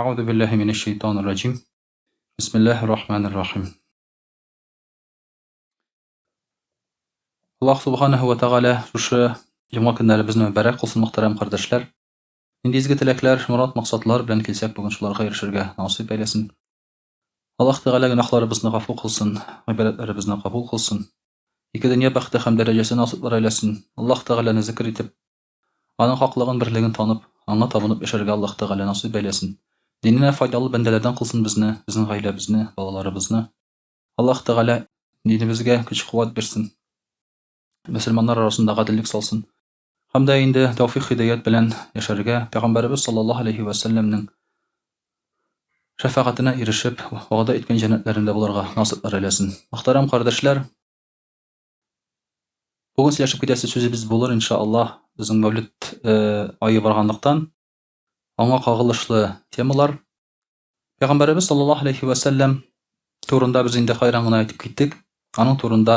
أعوذ بالله من الشيطان الرجيم. بسم الله الرحمن الرحيم. Alloh subhanahu va taala shu juma kunlari bizni muborak qilsin, muhtaram qardoshlar. Endi ezgu tilaklar, murod maqsadlar bilan kelsak, bugun shularga erishishga nasib aylasin. Alloh taala gunohlarimizni g'afur qilsin, ibodatlarimizni qabul qilsin. Ikki dunyo baxti ham darajasini nasiblar aylasin. Alloh taolani zikr etib, aning haqligini birligini tanib, anga tabinib yashashga Alloh taala nasib aylasin. Dinine faydalı bendelerden kılsın bizning ailamizni, balalarimizni. Alloh taala dinimizga kuch-quvvat bersin. Müslümanlar arasında adillik salsın. Hamda endi tawfiq hidayat bilan yasharga Payg'ambarimiz sallallohu alayhi va sallamning shafaatine erishib, va'da etgan jannatlarında bularga nasiblar aylasin. Muhtaram qardoshlar, bugun sizlashib ketasi sözimiz bo'lar inshaalloh. Bizning Mavlid oyi borganlikdan anga qag'ilishli temalar. Payg'ambarimiz sallallohu alayhi va sallam turunda biz endi hayrangina aytib ketdik. Aning turunda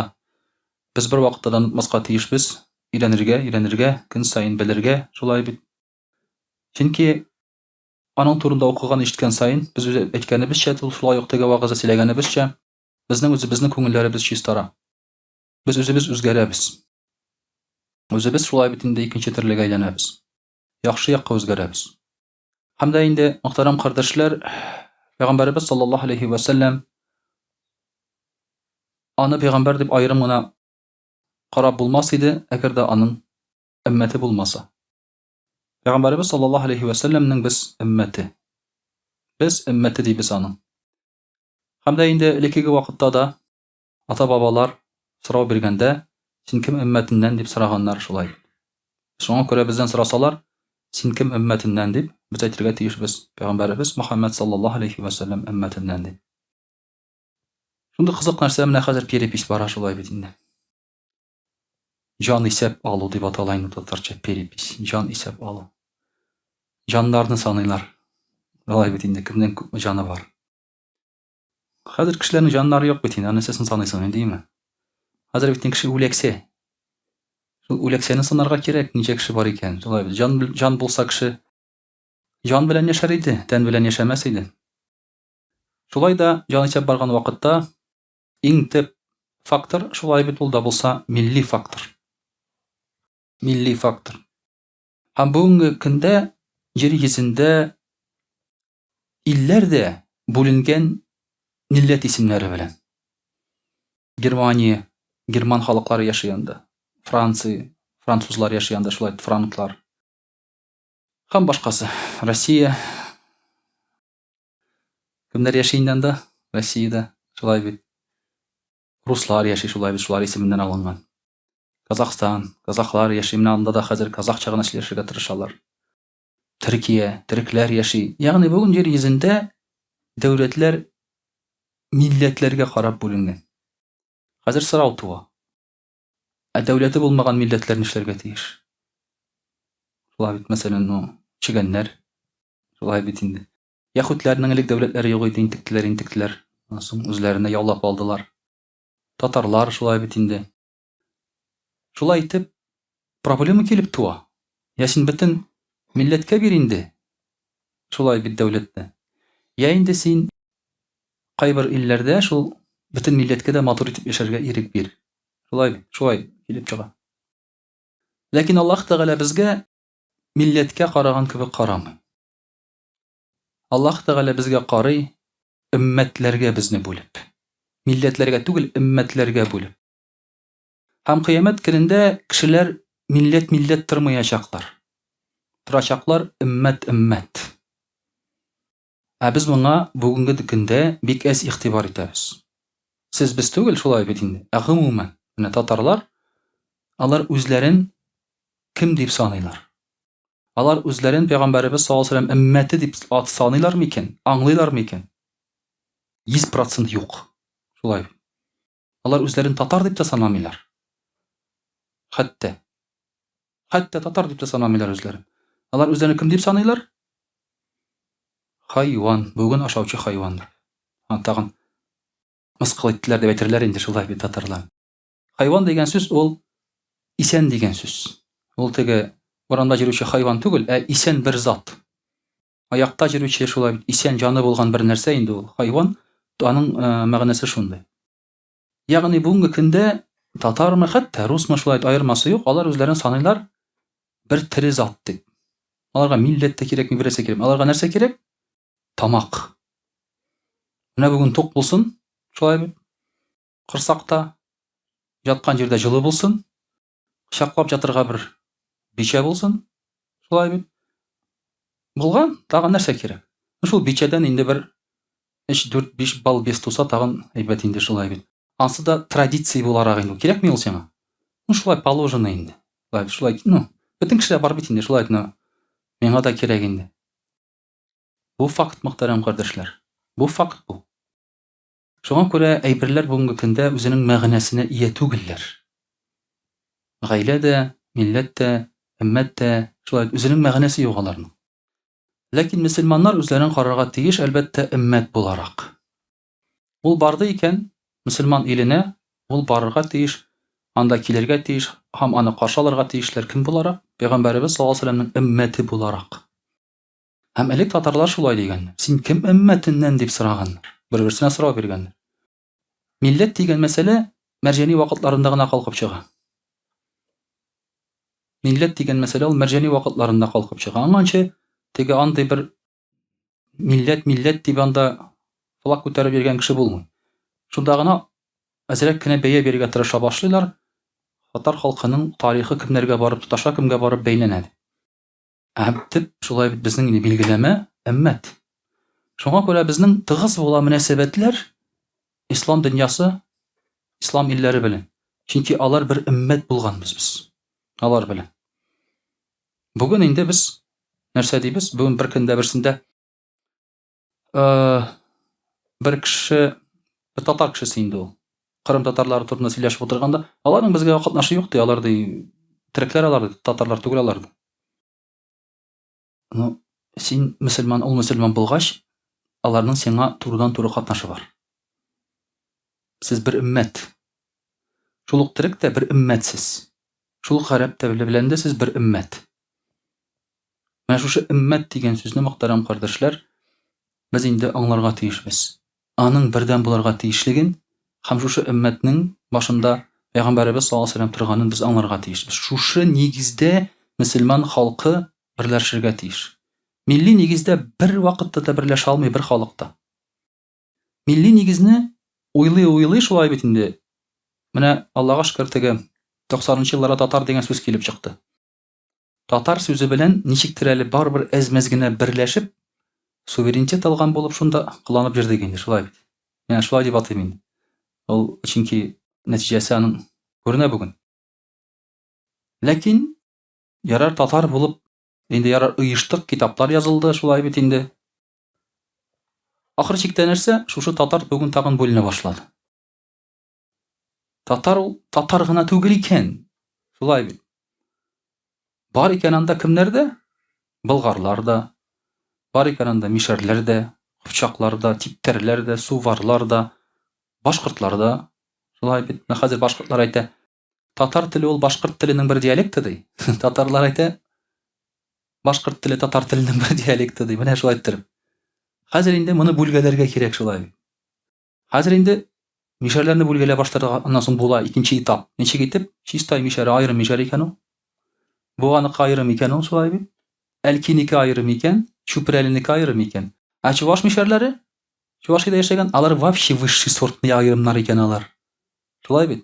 biz bir vaqtdan unutmasqa tiyishmiz. İlenirge, gün sayın bilirge, şolay bit. Çünki aning turunda o'qigan eshitgan sayin biz aytganibizcha, shulay yo'qdagi va'g'aza silaganibizcha, bizning ko'ngillarimiz chistara. Biz o'zimiz o'zgaramiz. O'zimiz shulay bitinde ikkinchi tirliga aylanamiz. Yaxshi yoqqa o'zgaramiz. Hamda endi muhtaram qardoshlar, Payg'ambarimiz sallallohu alayhi va sallam ana payg'ambar deb ayrimini qarab bulmaz idi, agar da aning ümmeti bulmasa. Payg'ambarimiz sallallohu alayhi va sallamning biz ümmeti. Biz ümmeti deymiz aning. Hamda endi ilkigi vaqtda da ata babalar so'rab berganda, "Sen kim ümmetinden?" deb so'raganlar shulay. Shunga ko'ra bizdan so'rasalar, "Sen kim ümmetinden?" deb biz aytırga tiyishmiz. Payg'ambarimiz Muhammad sallallohu alayhi va sallam ümmetinden deb. Shunda qiziq narsa menä hozir perepis bara shulay bitinde. Can isep alu deb atalayını tatarcha perepis. Can isep alu. Canlarını sanıylar. Şulay bitinde kimden köpmü canı var. Hazır kişilerin canları yok bitinde. Annesesin sanıysan değil mi? Hazır bitinde kişi ulekse. Şu ulekseni sanarga kerek nice kişi var iken. Şulay bitinde. Can bulsa kişi can bilen yaşar idi. Den bilen yaşamaz idi. Şulay da can isep bargan vakitta eng tep faktor şulay bit ul da bulsa milli faktor. Milli faktor. Ham bugungi kunda yer yuzida illerde bo'lingan millet isimleri bilan. Germaniya, German xalqlari yaşayanda, Fransiya, Fransuzlar yaşayanda şulay franklar. Ham başqası, Rossiya. Kimler yaşayanda Rossiyada şulay bit. Ruslar yaşay şulay bit, şular isiminden alıngan. Kazakhstan, Kazaklar yaşayımına anda da hazır Kazakça gana işlerişe tırışalar. Türkiye, Türkler yaşay. Yani bugün yer yüzünde devletler milletlerge qarab bölüngen. Hazır sırav tuva. Devleti bulmagan milletlerin işlerge tiyiş. Şulay bit mesela o çigenler. Şulay bitindi. Yahudlarning ilk devletleri yok idi, intiktiler. Nasıl özlerine yallap aldılar. Tatarlar şulay bitindi. Şulay itip problemi kelip tuva. Yasin bütün milletke birindi. Şulay bit devlette. Ya indi sin qaybir illerde şul bütün milletke de matur etip yaşarga erik bir. Şulay kelip çıga. Lakin Allah Teala bizge milletke qaragan gibi qaramay. Allah Teala bizge qarый ümmetlerge bizni bölüp. Milletlerge tugul ümmetlerge bölüp. Ham kıyamet gününde kişiler millet tırmayacaklar. Turacaklar ümmet. Biz buna bugünkü günde bik es ihtibar etamiz. Siz biz tugul şulay bitinde. Umuman, Tatarlar alar özlerin kim dep sanıylar? Alar özlerin Peygamberimiz sallallahu aleyhi ve sellem ümmeti dep sanıylar mı iken? Anlaylar mı iken? 100% yok. Şulay. Alar özlerin Tatar dep de sanamıylar. Hatta Tatar dep de sanamıylar özlerin. Alar özlerini kim dep sanıylar? Hayvan, bugün aşavçı hayvanlar. Tagın mıskıl ettiler dep aytırlar endi şulay bir Tatarlar. Hayvan degen söz ol isen degen söz. Ol tege oranda jiruvchi hayvan tugul, isen bir zat. Аякта жүрүчү шулай исән жаны булган бер нәрсә инде ул. Хайван, аның мәгънәсе шундай. Ягъни бүгенге көндә татармы, хәтта русмы шулай аермасы юк. Алар үзләрен саныйлар бер тере зат дип. Аларга милләт тә кирәкми, берәрсе кирәкми. Аларга нәрсә кирәк? Тамак. Менә бүген тук булсын, шулай бит. Кырсакта яткан җирдә җылы булсын. Кочаклап жатырга бер бичә булсын. Шулай бит. Булган, тагын нәрсә кирәк? Шул бичәдән инде бер 3-4-5 бал бес туса тагын әйбәт инде шулай бит. Ансы да традиция буларак инде. Кирәкми ул сиңа? Шулай положено инде. Шулай, бөтен кешеләр бар бит инде шулай, миңа да кирәк инде. Бу факт, мөхтәрәм кардәшләр. Бу факт бу. Шуңа күрә әйберләр бүгенге көндә үзенең мәгънәсенә ия түгелләр. Гаилә дә, милләт тә, өммәт тә шулай үзенең мәгънәсе юк аларның. Ләкин мөселманнар үзләрен карарга тиеш, әлбәттә, өммәт буларак. Ул барды икән мөселман иленә, ул барырга тиеш, анда килергә тиеш, һәм аны каршы алырга тиешләр кем буларак? Пәйгамбәрбез саллаллаһу алейһи ва сәлләмнең өммәте буларак. Һәм элек татарлар шулай дигәннәр. Син кем өммәтеннән дип сораганнар. Бер-берсенә сорау биргәннәр. Милләт дигән мәсьәлә мәрҗани вакытларында гына калкып чыга. Милләт дигән мәсьәлә ул мәрҗани вакытларында калкып чыга. Анганчы теге андый бер милләт дип анда флаг күтәреп йөргән кеше булмый. Шунда гына әзрәк кенә бәя бирергә тырыша башлыйлар. Татар халкының тарихы кемнәргә барып, туташа кемгә барып бәйләнә. Әбтеп шулай бит безнең билгеләмә өммәт. Шуңа күрә безнең тыгыз була мөнәсәбәтләр ислам дөньясы, ислам илләре белән. Чөнки алар бер өммәт булганбыз без. Алар белән. Бүген инде без нәрсә дибез? Бүген бер көндә берсендә бер кеше, бер татар кешесе инде ул. Кырым татарлары турында сөйләшеп утырганда, аларның безгә катнашы юк ди, алар ди, терекләр алар ди, татарлар түгел алар ди. Син мөселман, ул мөселман булгач, аларның сиңа турыдан-туры катнашы бар. Сез бер өммәт. Шул ук терек тә бер өммәтсез. Шул гарәп тә белән дә сез бер өммәт. Менә шушы өммәт дигән сүзне, мөхтәрәм кардәшләр, без инде аңларга тиешбез. Аның бердән буларга тиешлеген һәм шушы өммәтнең башында Пәйгамбәрбез саллаллаһу алейһи ва сәлләм торганын без аңларга тиешбез. Шушы нигездә мөселман халкы берләшергә тиеш. Милли нигездә бер вакытта да берләшә алмый бер халыкта. Милли нигезне уйлый шулай бит инде. Менә Аллаһка шөкер, теге 90-нчы елларда татар дигән сүз килеп чыкты. Татар сүзе белән ничектер әле барбер әзмәз генә берләшеп, суверенитет алган булып шунда кыланып җирдек инде шулай бит. Менә шулай дип атыйм инде. Ул чөнки нәтиҗәсе аның күренә бүген. Ләкин ярар татар булып, инде ярар оештык, китаплар язылды, шулай бит инде. Ахыр чиктә нәрсә? Шушы татар бүген тагын бүленә башлады. Татар ул татар гына түгел икән. Шулай бит. Бар икән анда кемнәрдә? Болгарлар да, бар икән анда мишәрләр дә, кыпчаклар да, типтәрләр дә, суварлар да, башкортлар да. Шулай бит. Хәзер башкортлар әйтә, татар теле ул башкорт теленең бер диалекты ди. Татарлар әйтә, башкорт теле татар теленең бер диалекты ди. Менә шулай иттереп. Хәзер инде моны бүлгәләргә кирәк шулай бит. Хәзер инде мишәрләрне бүлгәләп башларга, аннан соң була икенче этап. Ничек итеп? Чистай мишәре аерым мишәр икән ул. Буганыкы аерым икән ул шулай бит. Әлкинеке аерым икән, Чүпрәленеке аерым икән. Ә Чуваш мишәрләре? Чувашиядә яшәгән, алар вообще высший сортный аерымнар икән алар. Шулай бит.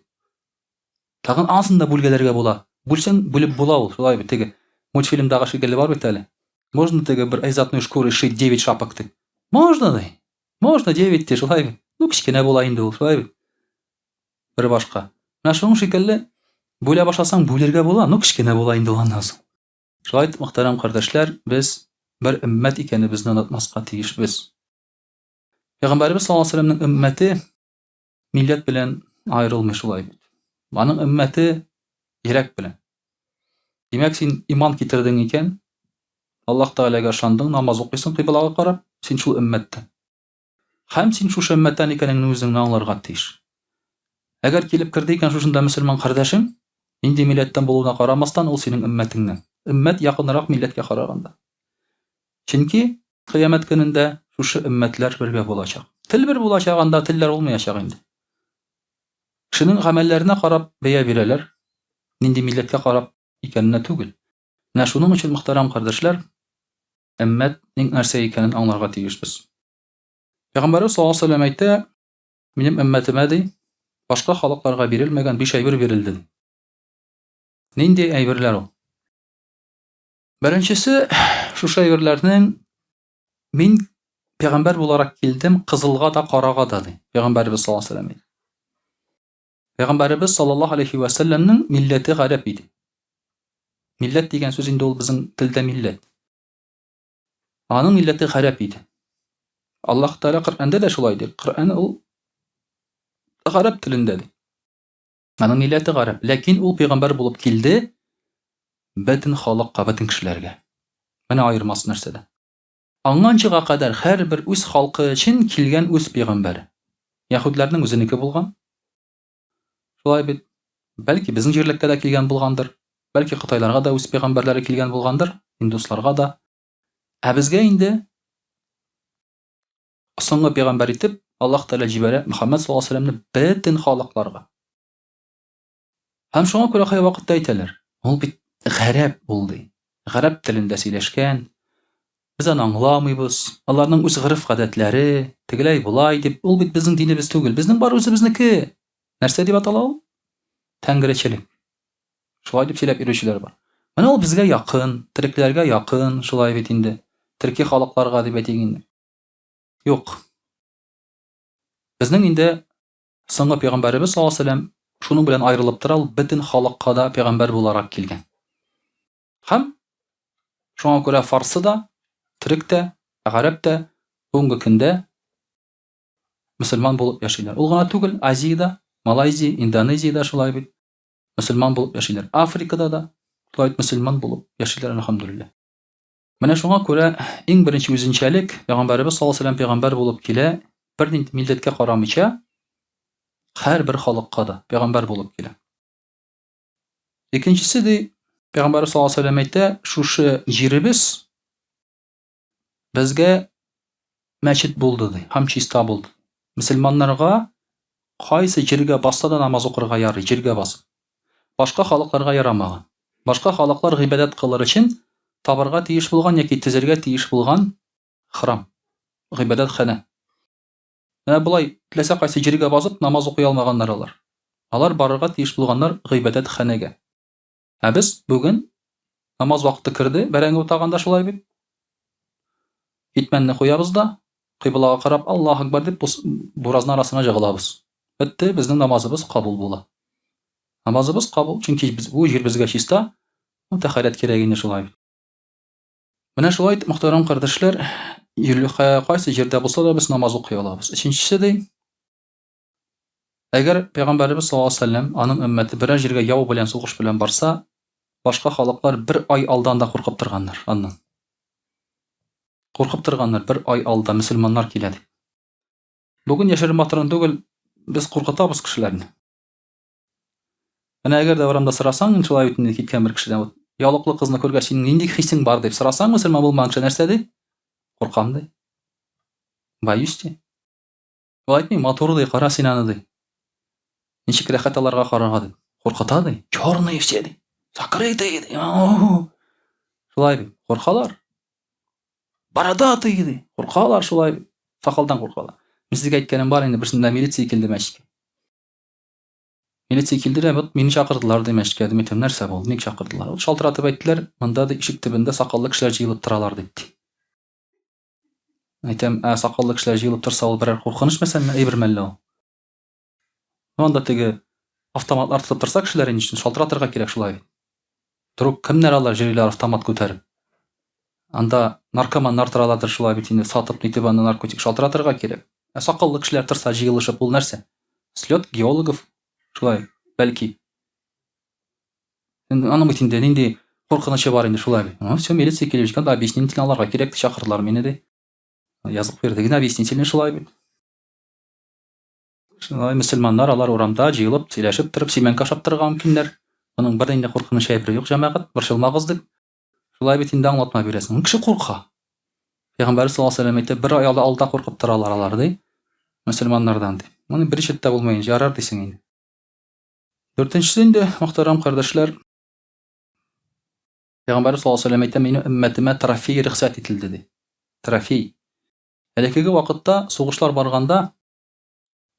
Тагын ансында бүлгәләргә була. Бүлсәң бүлеп була ул, шулай бит. Теге мультфильмдагы шикелле бар бит әле. Можно теге бер айзатной шкуры шить 9 шапок ди. Можно ди. Можно 9 ди, шулай бит. Кичкенә була инде ул, шулай бит. Бер башка. Менә шуның шикелле бүлә башласаң бүлергә була, кичкенә була инде аннан соң. Шулай итеп, мөхтәрәм кардәшләр, без бер өммәт икәнебезне онытмаска тиешбез. Пәйгамбәрбез саллаллаһу алейһи ва сәлләмнең өммәте милләт белән аерылмый шулай бит. Аның өммәте йөрәк белән. Димәк, син иман китердең икән, Аллаһ Тәгаләгә ышандың, намаз укыйсың кыйблага карап, син шул өммәттән. Һәм син шушы өммәттән икәнеңне үзең аңларга тиеш. Әгәр килеп керде икән шушында мөселман кардәшең, инде милләттән булуына карамастан ул синең өммәтеңнән. Өммәт якынрак милләткә караганда. Чөнки Кыямәт көнендә шушы өммәтләр бергә булачак. Тел бер булачак, анда телләр булмаячак инде. Кешенең гамәлләренә карап бәя бирәләр, нинди милләткә карап икәненә түгел. Менә шуның өчен, мөхтәрәм кардәшләр, өммәтнең нәрсә икәнен аңларга тиешбез. Пәйгамбәрбез саллаллаһу алейһи ва сәлләм әйтә: "Минем өммәтемә ди, башка халыкларга бирелмәгән 5 әйбер бирелде." Нинди әйберләр ул? Беренчесе, шушы әйберләрнең мин пәйгамбәр буларак килдем, кызылга да, карага да ди. Пәйгамбәрбез саллаллаһу алейһи ва сәлләм. Пәйгамбәрбез саллаллаһу алейһи ва сәлләмнең милләте гарәп иде. Милләт дигән сүз инде ул безнең телдә милләт. Аның милләте гарәп иде. Аллаһ Тәгалә Коръәндә дә шулай ди. Коръән ул гарәп телендә ди. Аның милләте гарәп, ләкин ул пәйгамбәр булып килде бөтен халыкка, бөтен кешеләргә. Менә аермасы нәрсәдә? Аңганчыга кадәр һәрбер үз халкы өчен килгән үз пәйгамбәре. Яһүдләрнең үзенеке булган. Шулай бит. Бәлки безнең җирлеккә дә килгән булгандыр. Бәлки Кытайларга да үз пәйгамбәрләре килгән булгандыр, индусларга да. Ә безгә инде соңгы пәйгамбәр итеп Аллаһ Тәгалә җибәрә Мөхәммәд саллаллаһу алейһи ва сәлләмне бөтен халыкларга. Һәм шуңа күрә һәр вакытта әйтәләр, ул бит гарәп булды. Гарәп телендә сөйләшкән. Без аны аңламыйбыз. Аларның үз гырыф-гадәтләре, тегеләй булай дип, ул бит безнең динебез түгел. Безнең бар үзебезнеке. Нәрсә дип атала ул? Тәңречелек. Шулай дип сөйләп йөрүчеләр бар. Менә ул безгә якын, терекләргә якын, шулай бит инде. Төрки халыкларга дип әйтик инде. Юк. Безнең инде соңгы пәйгамбәрбез саллаллаһу алейһи ва сәлләм шуның белән аерылып тора, ул бөтен халыкка да пәйгамбәр буларак килгән. Һәм шуңа күрә фарсы да, төрек тә, гарәп тә бүгенге көндә мөселман булып яшиләр. Ул гына түгел, Азиядә, Малайзия, Индонезиядә шулай бит мөселман булып яшиләр. Африкада да шулай мөселман булып яшиләр, әлхәмдүлилләh. Менә шуңа күрә иң беренче үзенчәлек пәйгамбәрбез саллаллаһу алейһи ва сәлләм пәйгамбәр булып килә, бернинди милләткә карамыйча, һәрбер халыкка да пәйгамбәр булып килә. Икенчесе ди, пәйгамбәрбез саллаллаһу алейһи ва сәлләм әйтә, шушы җиребез безгә мәчет булды ди, һәм чиста булды. Мөселманнарга кайсы җиргә басса да намаз укырга ярый, җиргә басып. Башка халыкларга ярамаган. Башка халыклар гыйбадәт кылыр өчен табырга тиеш булган яки төзергә тиеш булган храм, гыйбадәт хана. Менә булай теләсә кайсы җиргә басып намаз укый алмаганнар алар. Алар барырга тиеш булганнар гыйбадәт ханага. Ә без бүген намаз вакыты керде, бәрәңге утаганда шулай бит. Итмәнне куябыз да, кыйблага карап Аллаһу акбар дип буразның арасына җыгылабыз. Бетте, безнең намазыбыз кабул була. Намазыбыз кабул, чөнки бу җир безгә чиста, тәһарәт кирәк инде шулай. Менә шулай, мөхтәрәм кардәшләр, кайсы җирдә булса да без намаз укый алабыз. Өченчесе ди, әгәр пәйгамбәрбез саллаллаһу алейһи ва сәлләм аның өммәте берәр җиргә яу белән, сугыш белән барса, башка халыклар бер ай алдан да куркып торганнар аннан. Куркып торганнар, бер ай алда мөселманнар килә дип. Бүген яшерен матурын түгел, без куркытабыз кешеләрне. Менә әгәр дә урамда сорасаң, шулай бит инде киткән бер кешедән, ялыклы кызны күргәч, синең нинди хисең бар дип сорасаң, мөселман булмаган кеше нәрсә ди? Куркам ди. Боюсь ди. Ул әйтми, матур ди, кара син аны ди. Ничек рәхәт аларга карарга ди. Куркыта ди. Чёрный все ди. Закрытый ди. Шулай бит, куркалар. Бородатый ди. Куркалар шулай. Сакалдан куркалар. Мин сезгә әйткәнем бар инде, берсендә милиция килде мәчеткә. Милиция килде дә, вот мине чакырдылар ди мәчеткә, дим, әйтәм, нәрсә булды, ник чакырдылар? Ул шалтыратып әйттеләр, монда ди ишек төбендә сакаллы кешеләр җыелып торалар дип. Әйтәм, сакаллы кешеләр җыелып торса, ул берәр куркыныч мәсәлме, әйбер мәллә ул. Анда теге автоматлар тотып торса кешеләр инде шалтыратырга кирәк шулай. Друг кемнәр алар җыелар автомат күтәреп? Анда наркоманнар торалардыр шулай бит инде, сатып нитеп аны наркотик шалтыратырга кирәк. Сакаллы кешеләр торса җыелышып, ул нәрсә? Слет геологов шулай, бәлки. Аның бит инде нинди куркынычы бар инде шулай бит. Всё, милиция килеп җиткән, объяснение аларга кирәк, чакырдылар мине ди. Язып бирде, генә объяснение шулай бит. Шулай мөселманнар алар урамда җыелып, сөйләшеп торып, симәнкә ашап торырга мөмкиннәр. Аның бер инде куркыныч әйбере юк, җәмәгать, борчылмагыз дип. Шулай бит инде аңлатма бирәсең. Кеше курка. Пәйгамбәр саллаллаһу алейһи ва сәллям әйтә, бер ай алда куркып торалар алар ди, мөселманнардан ди. Моны бер читтә булмый, ярар дисең инде. Дүртенчесе инде, мөхтәрәм кардәшләр, Пәйгамбәр саллаллаһу алейһи ва сәллям әйтә, минем өммәтемә трофей рөхсәт ителде ди. Трофей. Элекеге вакытта сугышлар барганда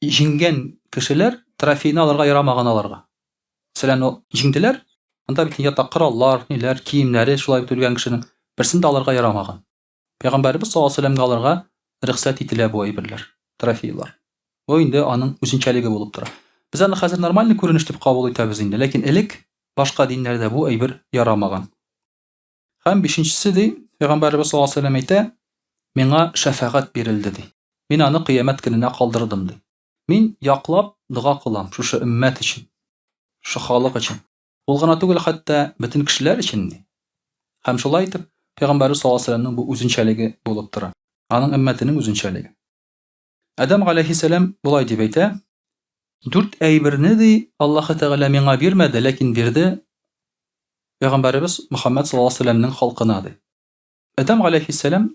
җиңгән кешеләр трофейны алырга ярамаган аларга. Мәсәлән, җиңделәр, анда бит ята кораллар, ниләр, киемнәре, шулай бит үлгән кешенең берсен дә алырга ярамаган. Пәйгамбәрбез саллаллаһу алейһи ва сәлләмгә алырга рөхсәт ителә бу әйберләр, трофейлар. Бу инде аның үзенчәлеге булып тора. Без аны хәзер нормаль күренеш дип кабул итәбез инде, ләкин элек башка диннәрдә бу әйбер ярамаган. Һәм бишенчесе ди, Пәйгамбәрбез саллаллаһу алейһи ва сәлләм әйтә, миңа шәфәгать бирелде ди. Мин аны кыямәт көненә калдырдым ди. Мин яклап дуга кылам шушы өммәт өчен, шушы халык өчен. Ул гына түгел, хәтта бөтен кешеләр өчен ди. Һәм шулай итеп, Пәйгамбәрбез саллаллаһу алейһи ва сәлләмнең бу үзенчәлеге булып тора. Аның өммәтенең үзенчәлеге. Адам алейһиссәлам булай дип әйтә, дүрт әйберне ди Аллаһы Тәгалә миңа бирмәде, ләкин бирде Пәйгамбәрбез Мөхәммәд саллаллаһу алейһи ва сәлләмнең халкына ди. Адам алейһиссәлам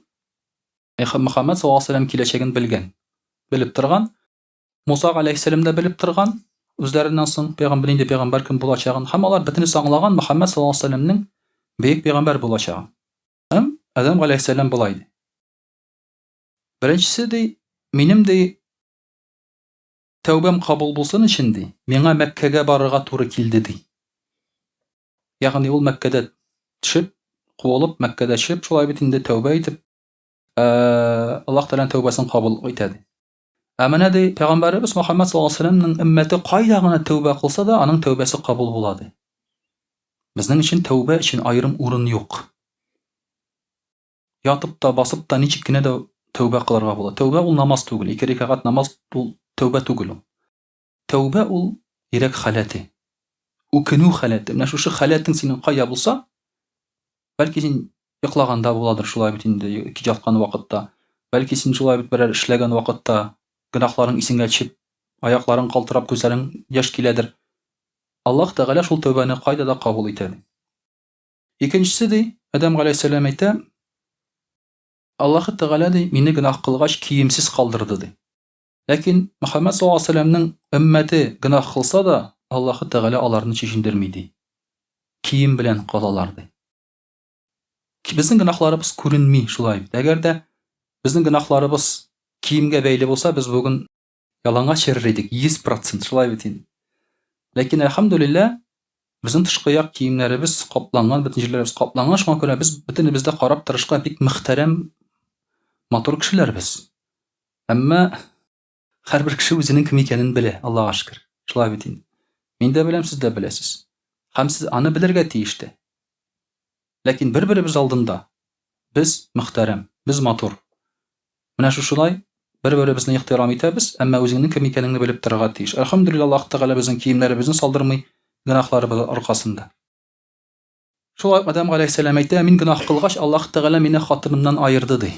Мөхәммәд саллаллаһу алейһи ва сәлләм киләчәген белгән, белеп торган. Муса алейһиссәлам да белеп торган, үзләреннән соң пәйгамбәр кем булачагын, һәм алар бөтенесе аңлаган Мөхәммәд саллаллаһу алейһи ва сәлләмнең бөек пәйгамбәр булачагын. Һәм Адам алейһиссәлам булай ди. Беренчесе ди, минем ди тәүбәм кабул булсын өчен ди, миңа Мәккәгә барырга туры килде ди. Ягъни ул Мәккәдә төшеп, куылып, Мәккәдә төшеп, шулай бит инде тәүбә итеп, Аллаһ Тәгалә тәүбәсен кабул итә ди. Менә ди, Пәйгамбәрбез Мөхәммәд саллаллаһу алейһи ва сәлләмнең өммәте кайда гына тәүбә кылса да, аның тәүбәсе кабул була ди. Безнең өчен тәүбә өчен аерым урын юк. Ятып та, басып та, ничек кенә дә тәүбә кылырга була. Тәүбә ул намаз түгел, 2 рәкъат намаз ул тәүбә түгел ул. Тәүбә ул йөрәк халәте. Үкенү халәте. Менә шушы халәтең синең кая булса, бәлки син йоклаганда буладыр, шулай бит инде яткан вакытта. Бәлки син шулай бит берәр эшләгән вакытта гынаһларың исеңә төшеп, аякларың калтырап, күзләрең яшь киләдер. Аллаһ Тәгалә шул тәүбәне кайда да кабул итә ди. Икенчесе ди, Адам алейһиссәлам әйтә, Аллаһ Тәгалә ди, мине гынаһ кылгач киемсез калдырды ди. Ләкин Мөхәммәд саллаллаһу алейһи ва сәлләмнең өммәте гынаһ кылса да, Аллаһ Тәгалә аларны чишендерми ди. Кием белән калалар ди. Безнең гынаһларыбыз күренми шулай. Әгәр дә безнең гынаһларыбыз киемгә бәйле булса, без бүген ялангач йөрер идек, 100% шулай бит инде. Ләкин әлхәмдүлилләһ, безнең тышкы як киемнәребез капланган, бөтен җирләребез капланган, шуңа күрә без бөтенебездә карап торышка бик мөхтәрәм, матур кешеләрбез. Әмма һәрбер кеше үзенең кем икәнен белә, Аллаһка шөкер. Шулай бит инде. Мин дә беләм, сез дә беләсез. Һәм сез аны белергә тиештә. Ләкин бер-беребез алдында без мөхтәрәм, без матур. Менә шулай бер-беребезне ихтирам итәбез, әмма үзеңнең кем икәнеңне белеп торырга тиеш. Әлхәмдүлилләһ, Аллаһ Тәгалә безнең киемнәребезне салдырмый гынаһларыбыз аркасында. Шулай Адам алейһиссәлам әйтә, мин гынаһ кылгач, Аллаһ Тәгалә мине хатынымнан айырды ди.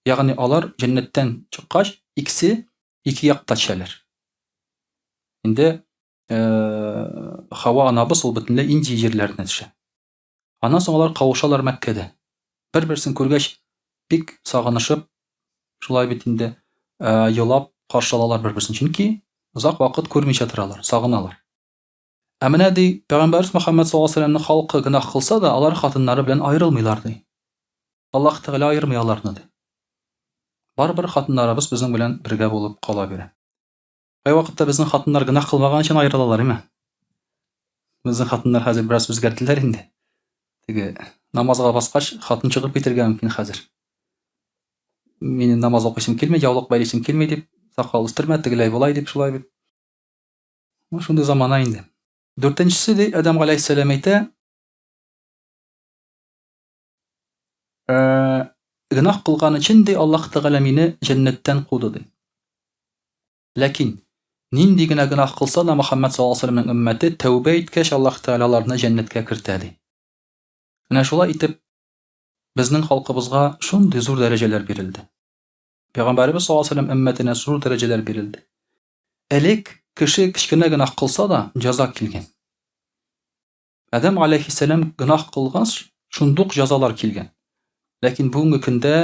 Ягъни алар җәннәттән чыккач, икесе ике якта төшәләр. Инде Хава анабыз ул бөтенләй Индия җирләренә төшә. Аннан соң алар кавышалар Мәккәдә. Бер-берсен күргәч, бик сагынышып, шулай бит инде елап каршылалар бер-берсен, чөнки озак вакыт күрмичә торалар, сагыналар. Менә ди, Пәйгамбәрбез Мөхәммәд саллаллаһу алейһи ва сәлләмнең халкы гынаһ кылса да, алар хатыннары белән аерылмыйлар ди. Аллаһ Тәгалә аермый аларны ди. Барыбер хатыннарыбыз безнең белән бергә булып кала бирә. Кай вакытта безнең хатыннар гынаһ кылмаган өчен аерылалар, име? Безнең хатыннар хәзер бераз үзгәртеләр инде. Теге намазга баскач, хатын чыгып китергә мөмкин хәзер. Мине намаз укыйсым килмәй, яулык бәйлисем килмәй дип, сакал үстермә, тегеләй булай дип, шулай бит. Шундый замана инде. Дүртенчесе ди, Адам алейһиссәлам әйтә, гынаһ кылган өчен ди Аллаһ Тәгалә мине җәннәттән куды ди. Ләкин нинди генә гынаһ кылса да, Мөхәммәд саллаллаһу алейһи ва сәлләмнең өммәте тәүбә иткәч, Аллаһ Тәгалә аларны җәннәткә кертә ди. Менә шулай итеп, безнең халкыбызга шундый зур дәрәҗәләр бирелде. Пәйгамбәрбез саллаллаһу алейһи ва сәлләм өммәтенә зур дәрәҗәләр бирелде. Элек кеше кичкенә гынаһ кылса да, җәза килгән. Адам алейһиссәлам гынаһ кылгач, шундук җәзалар килгән. Ләкин бүгенге көндә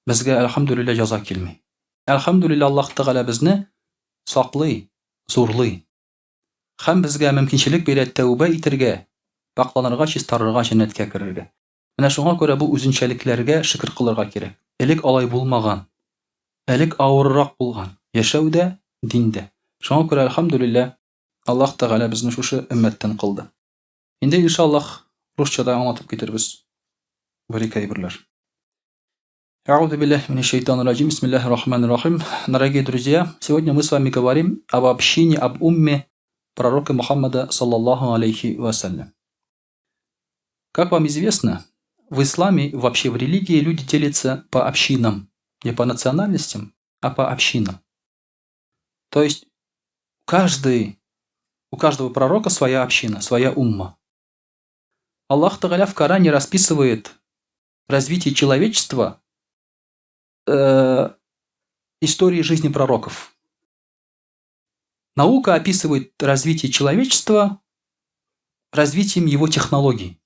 безгә әлхамдулилля яза килми. Әлхамдулилля Аллаһ Тәгалә безне саклый, зурлый. Һәм безгә мөмкинчелек бирә тәүбә итәргә, пакланырга, чистарырга, җәннәткә керергә. Менә шуңа күрә бу үзенчәлекләргә шөкер кылырга кирәк. Элек алай булмаган. Элек авыррак булган. Яшәүдә, диндә. Шуңа күрә әлхамдулилля Аллаһ Тәгалә безне шушы өммәттән кылды. Инде иншаллаһ русчада аңлатып китербез. Бер-ике әйберләр. Аузу биллахи минаш шайтанир раджим. Бисмиллахир рахманир рахим. Дорогие друзья, сегодня мы с вами говорим об общине, об умме пророка Мухаммада саллаллаху алейхи вассалям. Как вам известно, в исламе, вообще в религии люди делятся по общинам. Не по национальностям, а по общинам. То есть у каждого пророка своя община, своя умма. Аллах Тааля в Коране расписывает развитие человечества истории жизни пророков. Наука описывает развитие человечества развитием его технологий.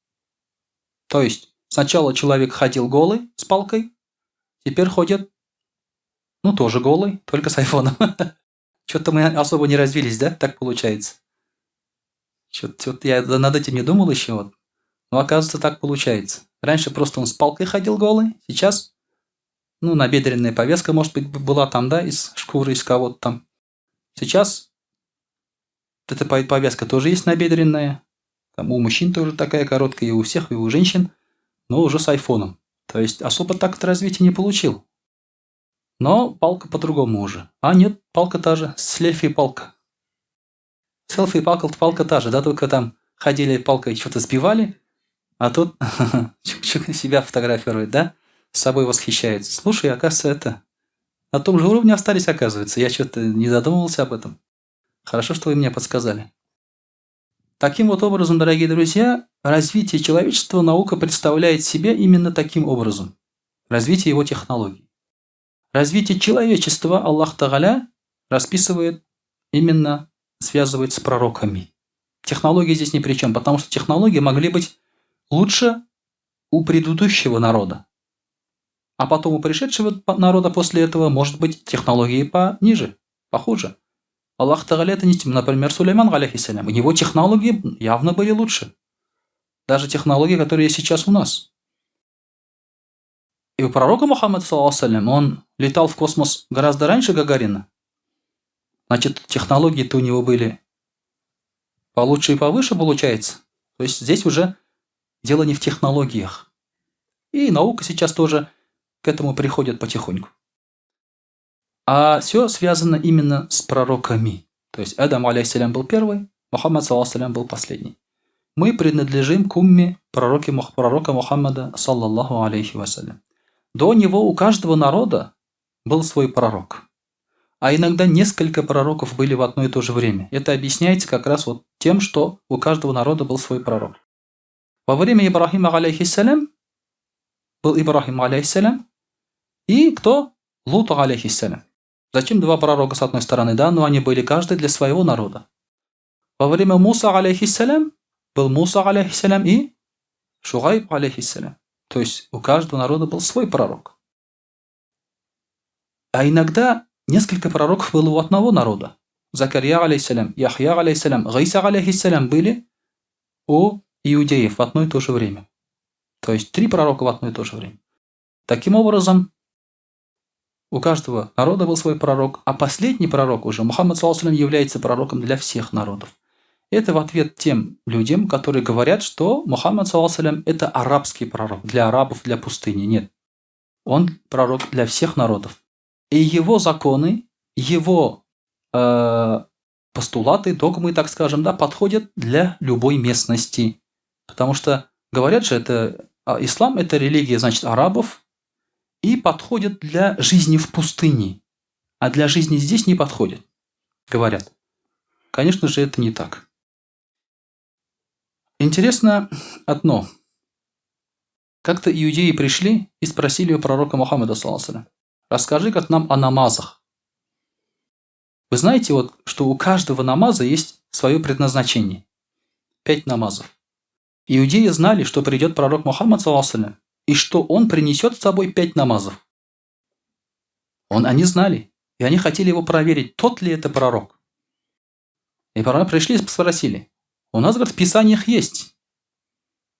То есть сначала человек ходил голый с палкой, теперь ходит, тоже голый, только с айфоном. Что-то мы особо не развились, да? Так получается. Что-то я над этим не думал еще. Вот. Но оказывается, так получается. Раньше просто он с палкой ходил голый, сейчас, набедренная повязка, может быть, была там, да, из шкуры, из кого-то там. Сейчас эта повязка тоже есть набедренная. Там у мужчин тоже такая короткая, и у всех, и у женщин, но уже с айфоном. То есть особо так-то развития не получил. Но палка по-другому уже. А нет, палка та же, селфи-палка. Селфи-палка та же, да, только там ходили палкой, что-то сбивали, а тут себя фотографирует, да, с собой восхищается. Слушай, оказывается, это на том же уровне остались, оказывается. Я что-то не задумывался об этом. Хорошо, что вы мне подсказали. Таким вот образом, дорогие друзья, развитие человечества наука представляет себе именно таким образом. Развитие его технологий. Развитие человечества Аллах Тааля расписывает именно, связывает с пророками. Технологии здесь ни при чем, потому что технологии могли быть лучше у предыдущего народа. А потом у пришедшего народа после этого может быть технологии пониже, похуже. Аллах Тааля это не тем. Например, Сулейман, алейхиссалям, у него технологии явно были лучше. Даже технологии, которые есть сейчас у нас. И у пророка Мухаммада, саллаллаху он летал в космос гораздо раньше Гагарина. Значит, технологии-то у него были получше и повыше, получается. То есть здесь уже дело не в технологиях. И наука сейчас тоже к этому приходит потихоньку. А все связано именно с пророками. То есть Адам, алейхиссалям, был первый, Мухаммад, саллаллаху был последний. Мы принадлежим к умме пророка Мухаммада, саллаллаху алейхи вассалям. До него у каждого народа был свой пророк. А иногда несколько пророков были в одно и то же время. Это объясняется как раз вот тем, что у каждого народа был свой пророк. Во время Ибрахима, алейхиссалям, был Ибрахим, алейхиссалям, и кто? Лут, алейхиссалям. Зачем два пророка с одной стороны? Да, но они были каждый для своего народа. Во время Муса, алейхиссалям, был Муса, алейхиссалям, и Шугайб, алейхиссалям. То есть у каждого народа был свой пророк. А иногда несколько пророков было у одного народа. Закарья, алейхиссалям, Яхья, алейхиссалям, Гайса, алейхиссалям были у иудеев в одно и то же время. То есть 3 пророка в одно и то же время. Таким образом, у каждого народа был свой пророк, а последний пророк уже, Мухаммад, саллаллаху алейхи, является пророком для всех народов. Это в ответ тем людям, которые говорят, что Мухаммад, саллаллаху алейхи, это арабский пророк, для арабов, для пустыни. Нет. Он пророк для всех народов. И его законы, его постулаты, догмы, так скажем, да, подходят для любой местности. Потому что говорят же, ислам – это религия, значит, арабов, и подходит для жизни в пустыне. А для жизни здесь не подходит, говорят. Конечно же, это не так. Интересно одно. Как-то иудеи пришли и спросили у пророка Мухаммада, саллаллаху алейхи, расскажи-ка нам о намазах. Вы знаете, вот, что у каждого намаза есть свое предназначение. 5 намазов. Иудеи знали, что придет пророк Мухаммад, саллаллаху алейхи, и что он принесет с собой 5 намазов. Они знали, и они хотели его проверить, тот ли это пророк. И пришли и спросили. У нас, говорит, в Писаниях есть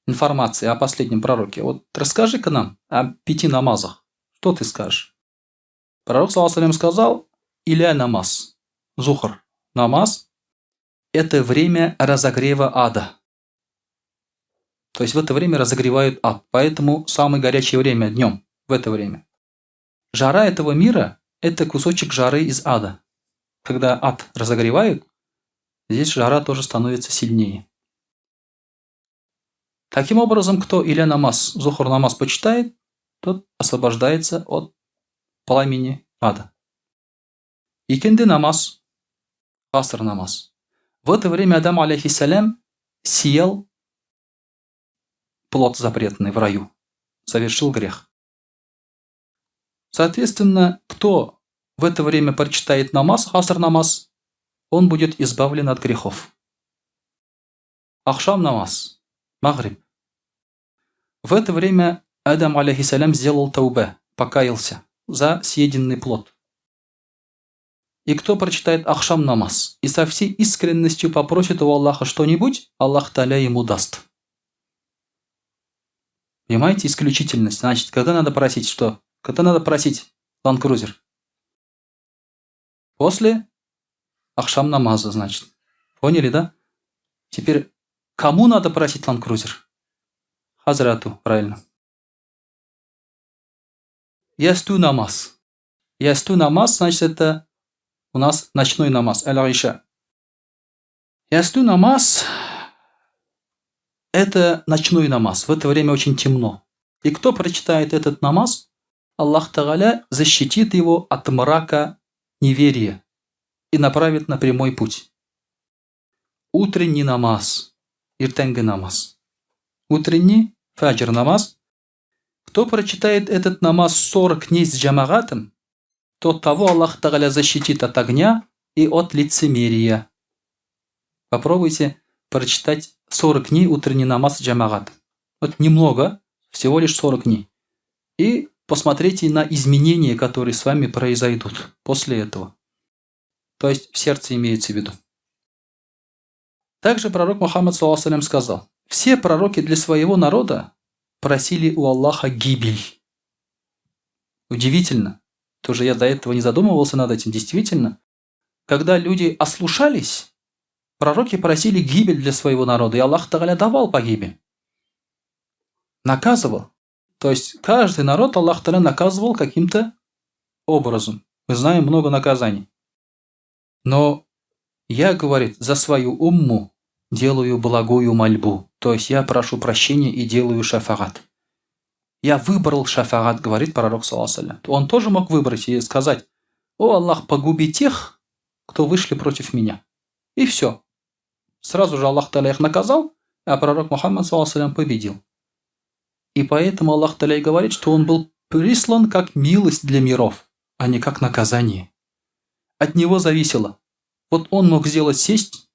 информация о последнем пророке. Вот расскажи-ка нам о 5 намазах. Что ты скажешь? Пророк, саллаллаху алейхи ва саллям, сказал: «Иля намаз». Зухр. Намаз – это время разогрева ада. То есть в это время разогревают ад. Поэтому самое горячее время днем в это время. Жара этого мира – это кусочек жары из ада. Когда ад разогревают, здесь жара тоже становится сильнее. Таким образом, кто иля намаз, зухр намаз почитает, тот освобождается от пламени ада. Икенди намаз, аср намаз. В это время Адам, алейхиссалям, съел плод запретный в раю, совершил грех. Соответственно, кто в это время прочитает намаз, аср намаз, он будет избавлен от грехов. Ахшам намаз, магриб. В это время Адам, алейхиссалям, сделал таубе, покаялся за съеденный плод. И кто прочитает ахшам намаз и со всей искренностью попросит у Аллаха что-нибудь, Аллах Та'аля ему даст. Понимаете, исключительность. Значит, когда надо просить что? Когда надо просить Land Cruiser? После ахшам намаза, значит. Поняли, да? Теперь, кому надо просить Land Cruiser? Хазрату, правильно. Ясту намаз. Ясту намаз, значит, это у нас ночной намаз, аль-Иша. Ясту намаз – это ночной намаз. В это время очень темно. И кто прочитает этот намаз, Аллах Та'аля защитит его от мрака неверия и направит на прямой путь. Утренний намаз, иртенги намаз. Утренний, фаджр намаз. Кто прочитает этот намаз 40 дней с джамагатом, тот того Аллах Та'аля защитит от огня и от лицемерия. Попробуйте прочитать 40 дней утренний намаз джамагат. Вот немного, всего лишь 40 дней. И посмотрите на изменения, которые с вами произойдут после этого. То есть в сердце имеется в виду. Также пророк Мухаммад, саллаллаху алейхи ва саллям, сказал: все пророки для своего народа просили у Аллаха гибель. Удивительно. Тоже я до этого не задумывался над этим. Действительно, когда люди ослушались, пророки просили гибель для своего народа, и Аллах Та'аля давал погибель. Наказывал. То есть каждый народ Аллах Та'аля наказывал каким-то образом. Мы знаем много наказаний. Но я, говорит, за свою умму делаю благую мольбу. То есть я прошу прощения и делаю шафагат. Я выбрал шафагат, говорит пророк, саллаллаху алейхи ва саллям. Он тоже мог выбрать и сказать: «О Аллах, погуби тех, кто вышли против меня». И все. Сразу же Аллах Та'аля их наказал, а пророк Мухаммад, саллаллаху алейхи ва саллям, победил. И поэтому Аллах Та'аля говорит, что он был прислан как милость для миров, а не как наказание. От него зависело. Вот он мог сесть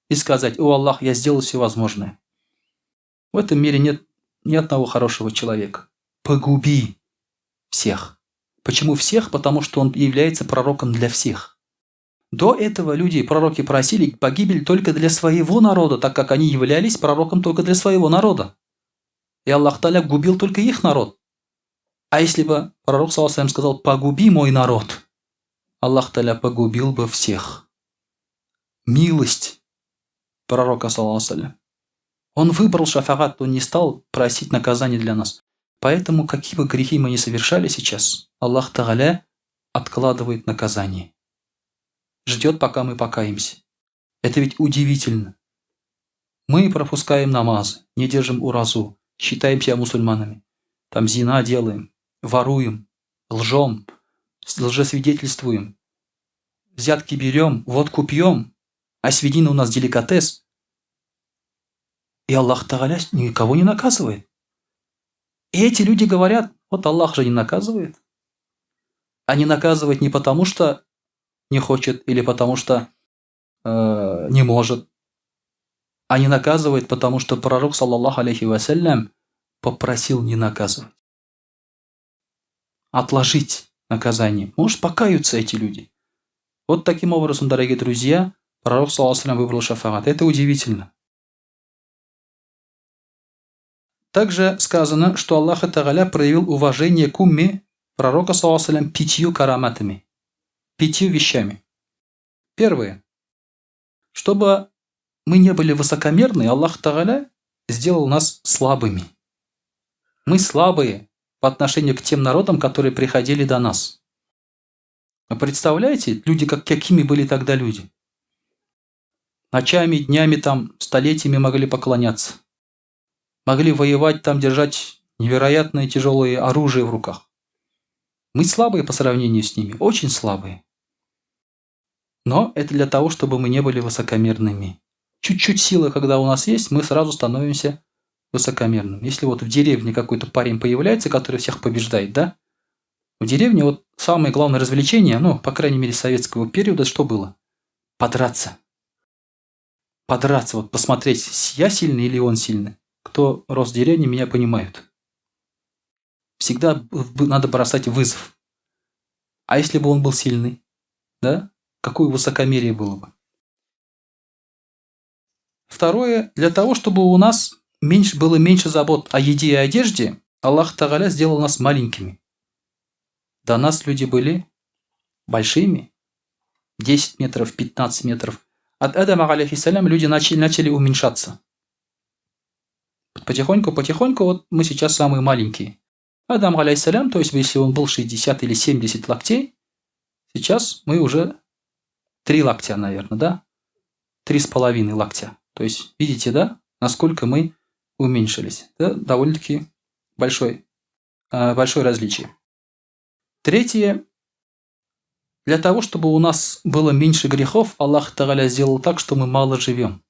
и сказать: «О Аллах, я сделал все возможное». В этом мире нет ни одного хорошего человека. Погуби всех. Почему всех? Потому что он является пророком для всех. До этого люди, пророки, просили погибель только для своего народа, так как они являлись пророком только для своего народа. И Аллах Та'аля губил только их народ. А если бы пророк, саллаллаху алейхи ва саллям, сказал: «Погуби мой народ», Аллах Та'аля погубил бы всех. Милость пророка, саллаллаху алейхи ва саллям. Он выбрал шафагат, он не стал просить наказания для нас. Поэтому, какие бы грехи мы ни совершали сейчас, Аллах Та'аля откладывает наказание. Ждет, пока мы покаемся. Это ведь удивительно. Мы пропускаем намазы, не держим уразу, считаем себя мусульманами. Там зина делаем, воруем, лжем, лжесвидетельствуем, взятки берем, водку пьем, а свинина у нас деликатес. И Аллах Та'аля никого не наказывает. И эти люди говорят: вот Аллах же не наказывает. А не наказывает не потому, что не хочет или потому, что не может. А не наказывает, потому что пророк, саллаллаху алейхи ва саллям, попросил не наказывать. Отложить наказание. Может, покаются эти люди. Вот таким образом, дорогие друзья, пророк, саллаллаху алейхи ва саллям, выбрал шафаат. Это удивительно. Также сказано, что Аллах Тааля проявил уважение к умме пророка, саллаллаху алейхи ва саллям, 5 караматами. 5 вещами. Первое. Чтобы мы не были высокомерны, Аллах Тааля сделал нас слабыми. Мы слабые по отношению к тем народам, которые приходили до нас. Вы представляете, люди, какими были тогда люди? Ночами, днями, столетиями могли поклоняться. Могли воевать, держать невероятное тяжелое оружие в руках. Мы слабые по сравнению с ними, очень слабые. Но это для того, чтобы мы не были высокомерными. Чуть-чуть силы, когда у нас есть, мы сразу становимся высокомерным. Если вот в деревне какой-то парень появляется, который всех побеждает, да? В деревне вот самое главное развлечение, по крайней мере, советского периода, что было? Подраться. Подраться, вот посмотреть, я сильный или он сильный. Кто рос в деревне, меня понимают. Всегда надо бросать вызов. А если бы он был сильный, да? Какое высокомерие было бы? Второе, для того, чтобы у нас было меньше забот о еде и одежде, Аллах Тааля сделал нас маленькими. До нас люди были большими. 10 метров, 15 метров. От Адама, алейхиссалям, люди начали уменьшаться. Потихоньку, вот мы сейчас самые маленькие. Адам, алейхиссалям, то есть если он был 60 или 70 локтей, сейчас мы уже 3 локтя, наверное, да? 3,5 локтя. То есть, видите, да, насколько мы уменьшились. Это довольно-таки большое различие. Третье. Для того, чтобы у нас было меньше грехов, Аллах Тааля сделал так, что мы мало живем.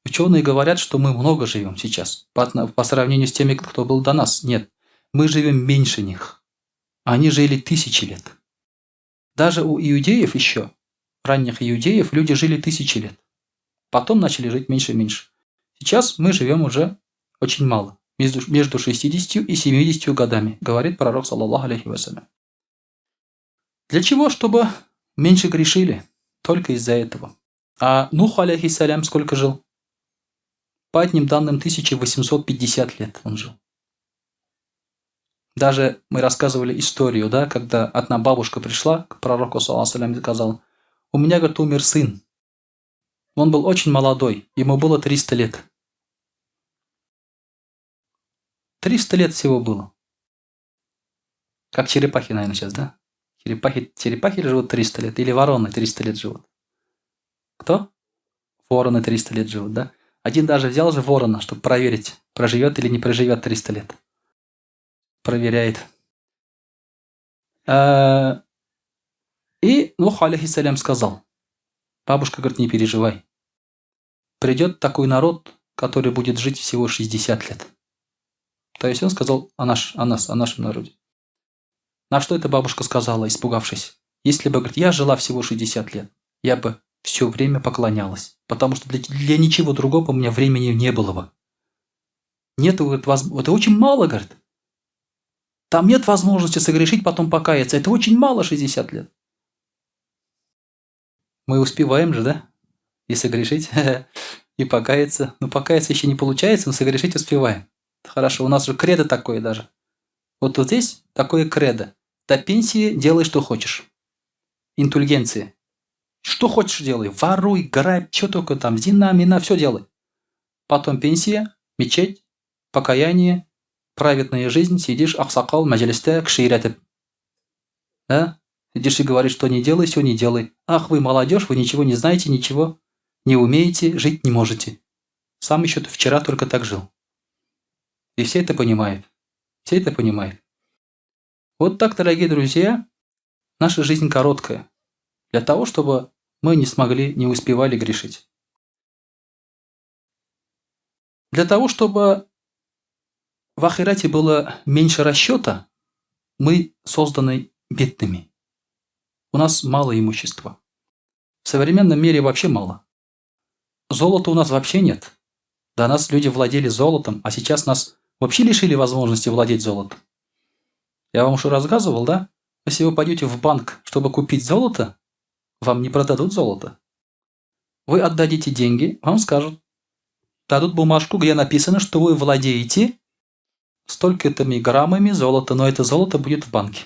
Ученые говорят, что мы много живем сейчас, по сравнению с теми, кто был до нас. Нет, мы живем меньше них. Они жили 1000 лет. Даже у иудеев еще, ранних иудеев, люди жили 1000 лет. Потом начали жить меньше и меньше. Сейчас мы живем уже очень мало. Между 60 и 70 годами, говорит пророк, саллаллаху алейхи ва саллям. Для чего? Чтобы меньше грешили. Только из-за этого. А Нух, алейхиссалям, сколько жил? По одним данным, 1850 лет он жил. Даже мы рассказывали историю, да, когда одна бабушка пришла к пророку, саллаллаху алейхи ва саллям, и сказала: у меня, говорит, умер сын. Он был очень молодой, ему было 300 лет. 300 лет всего было. Как черепахи, наверное, сейчас, да? Черепахи живут 300 лет, или вороны 300 лет живут. Кто? Вороны 300 лет живут, да? Один даже взял же ворона, чтобы проверить, проживет или не проживет 300 лет. Проверяет. И Нух, алейхиссалям, сказал: бабушка, говорит, не переживай. Придет такой народ, который будет жить всего 60 лет. То есть он сказал о нашем народе. На что эта бабушка сказала, испугавшись: если бы, говорит, я жила всего 60 лет, я бы все время поклонялась, потому что для ничего другого у меня времени не было бы. Нет, говорит, это очень мало, говорит. Там нет возможности согрешить, потом покаяться. Это очень мало 60 лет. Мы успеваем же, да? И согрешить, и покаяться. Но покаяться еще не получается, но согрешить успеваем. Хорошо, у нас же кредо такое даже. Вот здесь такое кредо. До пенсии делай, что хочешь. Интеллигенция. Что хочешь делай. Воруй, грабь, что только там. Зина, мина, все делай. Потом пенсия, мечеть, покаяние, праведная жизнь. Сидишь, ахсакал, маджалисте, кширатып. Да? Сидишь и говоришь, что не делай, все не делай. Ах, вы молодежь, вы ничего не знаете, ничего не умеете, жить не можете. Сам еще вчера только так жил. И все это понимают. Все это понимают. Вот так, дорогие друзья, наша жизнь короткая. Для того, чтобы мы не успевали грешить. Для того, чтобы в ахирате было меньше расчета, мы созданы бедными. У нас мало имущества. В современном мире вообще мало. Золота у нас вообще нет. До нас люди владели золотом, а сейчас нас вообще лишили возможности владеть золотом. Я вам уже рассказывал, да? Если вы пойдете в банк, чтобы купить золото, вам не продадут золото. Вы отдадите деньги, вам скажут, дадут бумажку, где написано, что вы владеете столько-то граммами золота, но это золото будет в банке.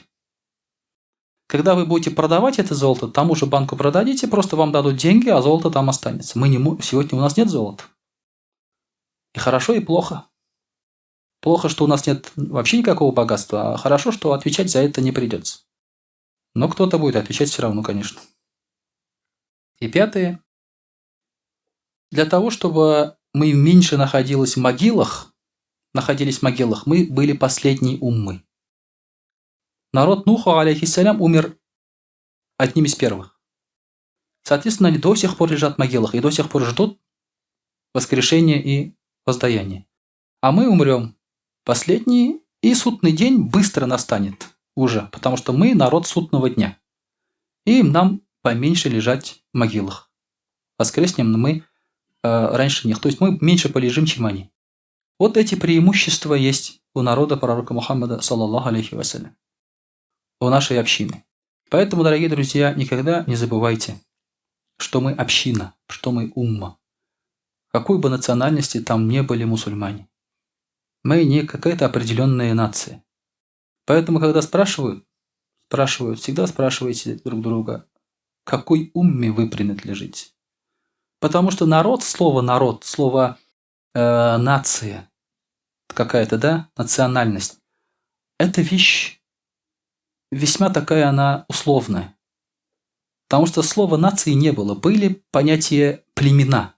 Когда вы будете продавать это золото, тому же банку продадите, просто вам дадут деньги, а золото там останется. Сегодня у нас нет золота. И хорошо, и плохо. Плохо, что у нас нет вообще никакого богатства, а хорошо, что отвечать за это не придется. Но кто-то будет отвечать все равно, конечно. И пятое. Для того, чтобы мы меньше находились в могилах, мы были последней уммой. Народ Нуха, алейхиссалям, умер одним из первых. Соответственно, они до сих пор лежат в могилах и до сих пор ждут воскрешения и воздаяния. А мы умрем последние, и судный день быстро настанет уже, потому что мы народ судного дня. И нам поменьше лежать в могилах. Воскреснем мы раньше них. То есть мы меньше полежим, чем они. Вот эти преимущества есть у народа пророка Мухаммада, саллаллаху алейхи вассалям, у нашей общины. Поэтому, дорогие друзья, никогда не забывайте, что мы община, что мы умма. Какой бы национальности там не были мусульмане. Мы не какая-то определенная нация. Поэтому, когда спрашивают, всегда спрашивайте друг друга, какой умме вы принадлежите. Потому что слово нация, какая-то, да, национальность, это вещь весьма такая она условная. Потому что слова нации не было, были понятия племена.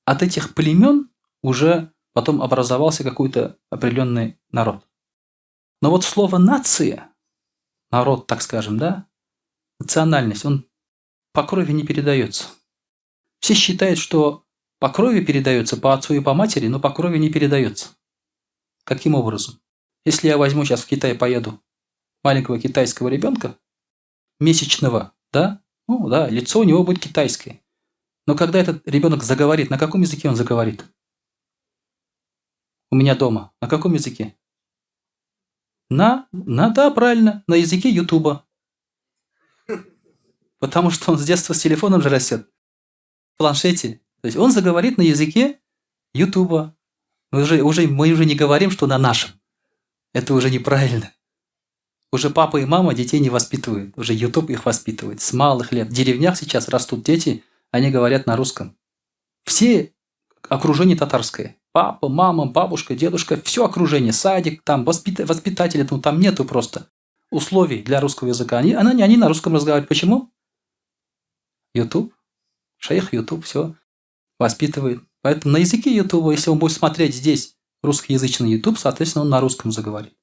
От этих племен уже потом образовался какой-то определенный народ. Но вот слово нация, народ, так скажем, да, национальность, он по крови не передается. Все считают, что по крови передается, по отцу и по матери, но по крови не передается. Каким образом? Если я возьму сейчас в Китай, поеду маленького китайского ребенка, месячного, да, лицо у него будет китайское. Но когда этот ребенок заговорит, на каком языке он заговорит? У меня дома. На каком языке? Да, правильно, на языке Ютуба. Потому что он с детства с телефоном же растет. В планшете. То есть он заговорит на языке Ютуба. Мы уже не говорим, что на нашем. Это уже неправильно. Уже папа и мама детей не воспитывают. Уже Ютуб их воспитывает. С малых лет. В деревнях сейчас растут дети, они говорят на русском. Все окружение татарское. Папа, мама, бабушка, дедушка, все окружение, садик, там воспитатели, там нету просто условий для русского языка. Они на русском разговаривают. Почему? Ютуб, шейх Ютуб, все воспитывает. Поэтому на языке Ютуба, если он будет смотреть здесь русскоязычный Ютуб, соответственно, он на русском заговорит.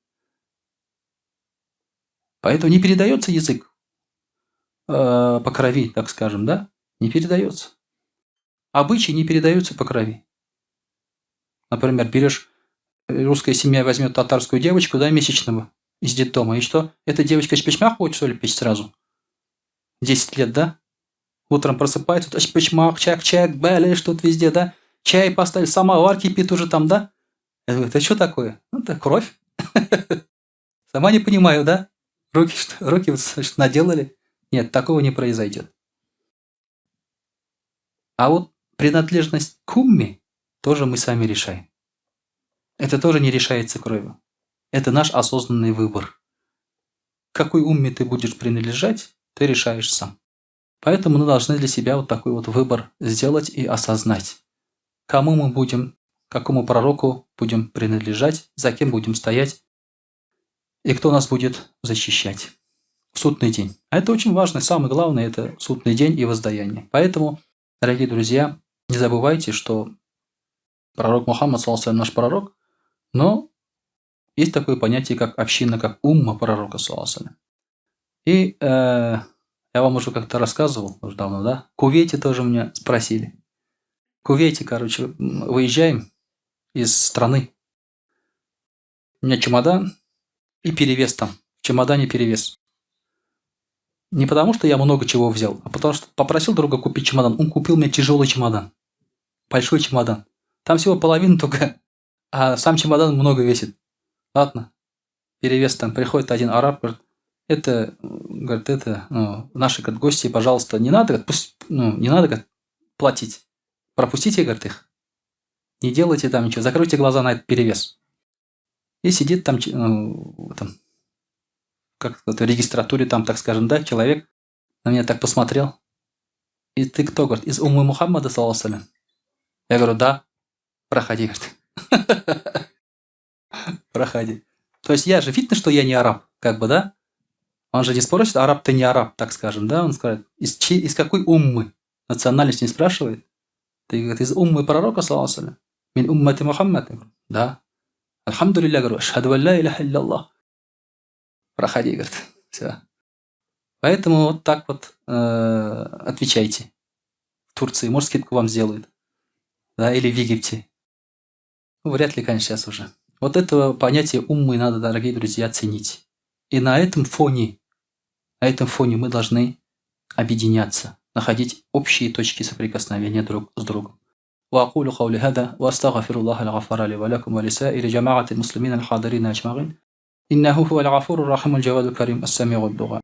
Поэтому не передается язык по крови, так скажем, да? Не передается. Обычаи не передаются по крови. Например, берешь, русская семья возьмет татарскую девочку, да, месячного из детдома, и что? Эта девочка шпичмах будет, что ли, печь сразу? 10 лет, да? Утром просыпается, шпичмах, чак, балишь тут везде, да? Чай поставили, самовар кипит уже там, да? Это что такое? Это кровь. Сама не понимаю, да? Руки что наделали? Нет, такого не произойдет. А вот принадлежность к умме тоже мы сами решаем. Это тоже не решается кровью. Это наш осознанный выбор. К какой умме ты будешь принадлежать, ты решаешь сам. Поэтому мы должны для себя вот такой вот выбор сделать и осознать. Кому мы будем, какому пророку будем принадлежать, за кем будем стоять, и кто нас будет защищать в судный день. А это очень важно. Самое главное – это судный день и воздаяние. Поэтому, дорогие друзья, не забывайте, что пророк Мухаммад, саллаллаху алейхи ва саллям, наш пророк, но есть такое понятие, как община, как умма пророка, саллаллаху алейхи ва саллям. И я вам уже как-то рассказывал, уже давно, да? В Кувейте тоже меня спросили. В Кувейте, выезжаем из страны. У меня чемодан и перевес там. В чемодане перевес. Не потому, что я много чего взял, а потому что попросил друга купить чемодан. Он купил мне тяжелый чемодан. Большой чемодан. Там всего половина только а сам чемодан много весит. Ладно, перевес там, приходит один араб, говорит, говорит, наши, говорит, гости, пожалуйста, не надо, говорит, не надо, говорит, платить. Пропустите, говорит, их. Не делайте там ничего, закройте глаза на этот перевес. И сидит там, как в регистратуре, там, так скажем, да, человек на меня так посмотрел. И ты кто, говорит, из Уммы Мухаммада, саллаллаху алейхи ва саллям? Я говорю, да, проходи, говорит. Проходи. То есть я же видно, что я не араб, как бы, да? Он же не спросит, араб ты не араб, так скажем, да? Он скажет, из какой уммы? Национальность не спрашивает. Ты, говорит, из уммы пророка, саллаллаху алейхи ва саллям? Мин уммати Мухаммад? Да. Альхамдулилля, говорю, ашхаду ан ла иляха илляллах. Проходи, говорит. Все. Поэтому вот так вот отвечайте. В Турции, может, скидку вам сделают. Да, или в Египте. Ну, вряд ли, конечно, сейчас уже. Вот этого понятия уммы надо, дорогие друзья, ценить. И на этом фоне мы должны объединяться, находить общие точки соприкосновения друг с другом. وأقول قولي هذا وأستغفر الله الغفار لي ولكم ولسائر جماعة المسلمين الحاضرين أجمعين إنه هو الغفور الرحيم الجواد الكريم السميع الدعاء